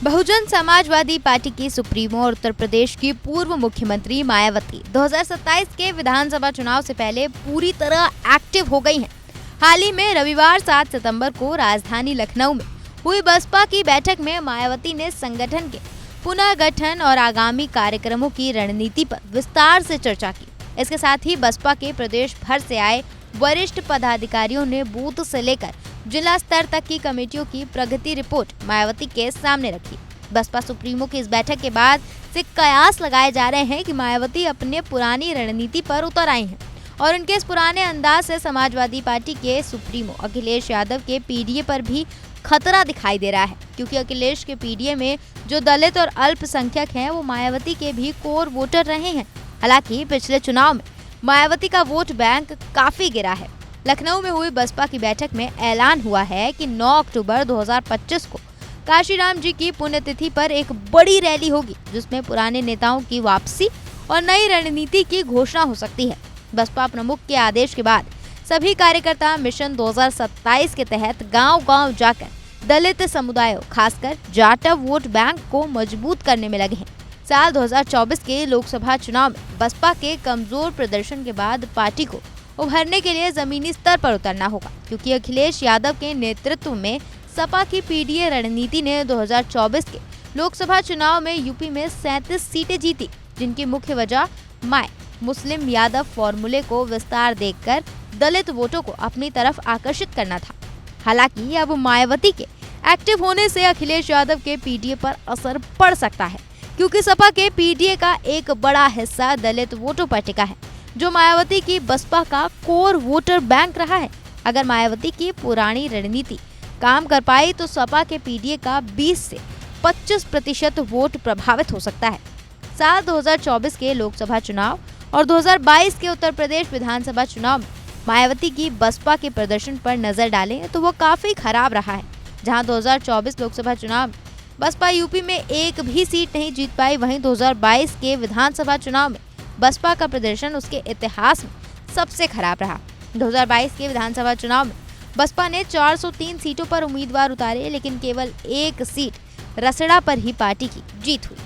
Bahujan Samajwadi party की supremo और उत्तर प्रदेश की पूर्व मुख्यमंत्री मायावती 2027 के विधानसभा चुनाव से पहले पूरी तरह एक्टिव हो गई हैं। हाल ही में रविवार 7 सितंबर को राजधानी लखनऊ में हुई बसपा की बैठक में मायावती ने संगठन के पुनर्गठन और आगामी कार्यक्रमों की रणनीति पर विस्तार से चर्चा की। इसके साथ ही बसपा के प्रदेश भर से आए वरिष्ठ पदाधिकारियों ने बूथ से लेकर जिला स्तर तक की कमेटियों की प्रगति रिपोर्ट मायावती के सामने रखी। बसपा सुप्रीमो की इस बैठक के बाद से कयास लगाए जा रहे हैं कि मायावती अपने पुरानी रणनीति पर उतर आई हैं और उनके इस पुराने अंदाज से समाजवादी पार्टी के सुप्रीमो अखिलेश यादव के पीडीए पर भी खतरा दिखाई दे रहा है, क्योंकि अखिलेश के पीडीए में जो दलित और अल्पसंख्यक हैं वो मायावती के भी कोर वोटर रहे हैं। हालांकि पिछले चुनाव में मायावती का वोट बैंक काफी गिरा है। लखनऊ में हुई बसपा की बैठक में ऐलान हुआ है कि 9 अक्टूबर 2025 को काशीराम जी की पुण्यतिथि पर एक बड़ी रैली होगी, जिसमें पुराने नेताओं की वापसी और नई रणनीति की घोषणा हो सकती है। बसपा प्रमुख के आदेश के बाद सभी कार्यकर्ता मिशन 2027 के तहत गांव-गांव जाकर दलित समुदायों, खासकर जाटव वोट बैंक को मजबूत करने में लगे हैं। साल 2024 के लोकसभा चुनाव में बसपा के कमजोर प्रदर्शन के बाद पार्टी को उभरने के लिए जमीनी स्तर पर उतरना होगा, क्योंकि अखिलेश यादव के नेतृत्व में सपा की पीडीए रणनीति ने 2024 के लोकसभा चुनाव में यूपी में 37 सीटें जीती, जिनकी मुख्य वजह माय मुस्लिम यादव फॉर्मूले को विस्तार देकर दलित वोटों को अपनी तरफ आकर्षित करना था। हालांकि अब मायावती के एक्टिव होने से अखिलेश यादव के पीडीए पर असर पड़ सकता है, क्योंकि सपा के पीडीए का एक बड़ा हिस्सा दलित वोटों पर टिका है, जो मायावती की बसपा का कोर वोटर बैंक रहा है। अगर मायावती की पुरानी रणनीति काम कर पाई तो सपा के पीडीए का 20 से 25% वोट प्रभावित हो सकता है। साल 2024 के लोकसभा चुनाव और 2022 के उत्तर प्रदेश विधानसभा चुनाव में मायावती की बसपा के प्रदर्शन पर नजर डालें तो वो काफी खराब रहा है। जहां 2024 लोकसभा चुनाव में बसपा यूपी में एक भी सीट नहीं जीत पाई, वहीं 2022 के विधानसभा चुनाव में बसपा का प्रदर्शन उसके इतिहास में सबसे खराब रहा। 2022 के विधानसभा चुनाव में बसपा ने 403 सीटों पर उम्मीदवार उतारे, लेकिन केवल एक सीट रसड़ा पर ही पार्टी की जीत हुई।